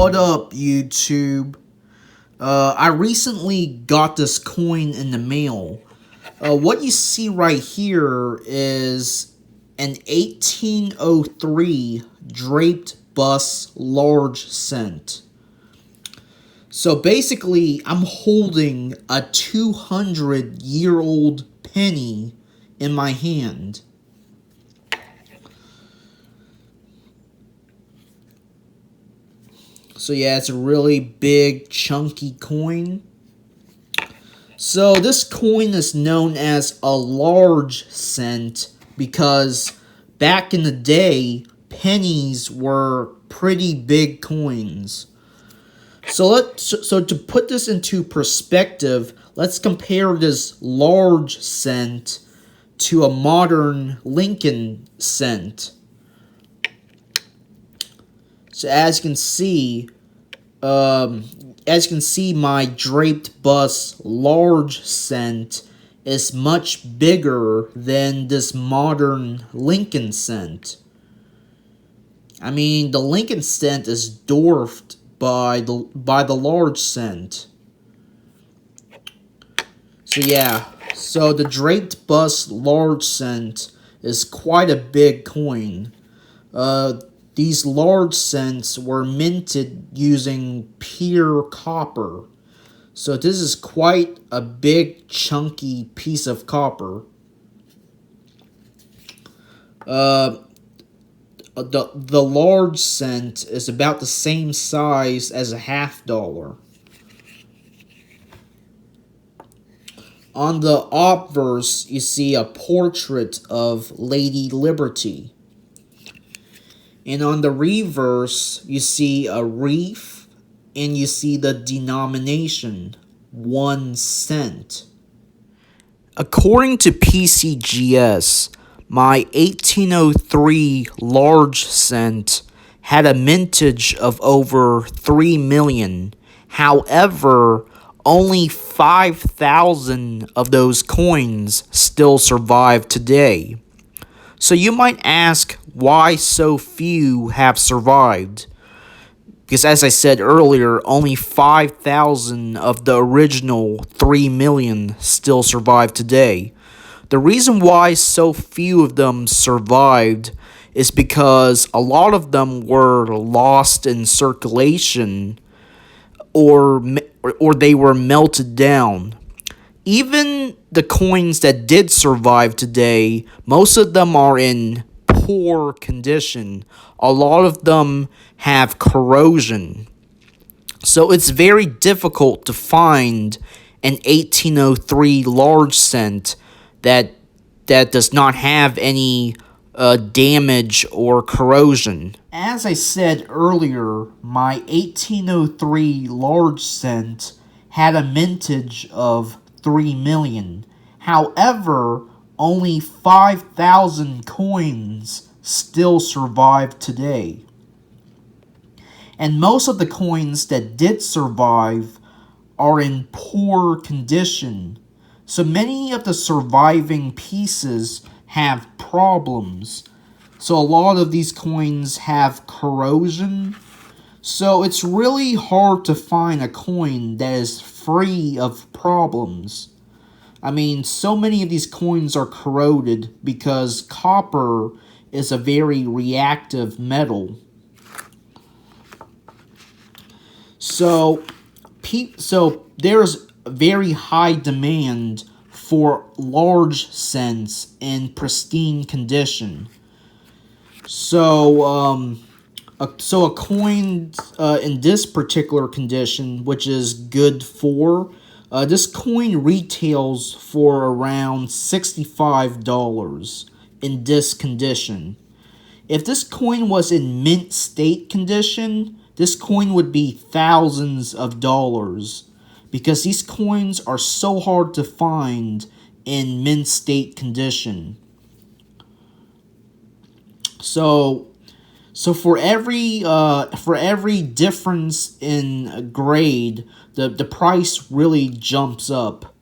What up, YouTube? I recently got this coin in the mail. What you see right here is an 1803 draped bus large cent. So basically, I'm holding a 200-year-old penny in my hand. So yeah, it's a really big, chunky coin. So this coin is known as a large cent because back in the day, pennies were pretty big coins. So to put this into perspective, let's compare this large cent to a modern Lincoln cent. So as you can see, my draped bus large cent is much bigger than this modern Lincoln cent. I mean, the Lincoln cent is dwarfed by the large cent. So yeah, so the draped bus large cent is quite a big coin. These large cents were minted using pure copper. So this is quite a big, chunky piece of copper. The large cent is about the same size as a $50. On the obverse, you see a portrait of Lady Liberty. And on the reverse, you see a reef, and you see the denomination, 1 cent. According to PCGS, my 1803 large cent had a mintage of over 3 million. However, only 5,000 of those coins still survive today. So you might ask why so few have survived. Because as I said earlier, only 5,000 of the original 3 million still survive today. The reason why so few of them survived is because a lot of them were lost in circulation or they were melted down. Even the coins that did survive today, most of them are in poor condition. A lot of them have corrosion. So it's very difficult to find an 1803 large cent that does not have any damage or corrosion. As I said earlier, my 1803 large cent had a mintage of 3 million. However, only 5,000 coins still survive today. And most of the coins that did survive are in poor condition. So many of the surviving pieces have problems. So a lot of these coins have corrosion. So it's really hard to find a coin that is free of problems. I mean, so many of these coins are corroded because copper is a very reactive metal. So there's very high demand for large cents in pristine condition. So a coin in this particular condition, which is good for, this coin retails for around $65 in this condition. If this coin was in mint state condition, this coin would be thousands of dollars because these coins are so hard to find in mint state condition. So for every difference in grade, the price really jumps up.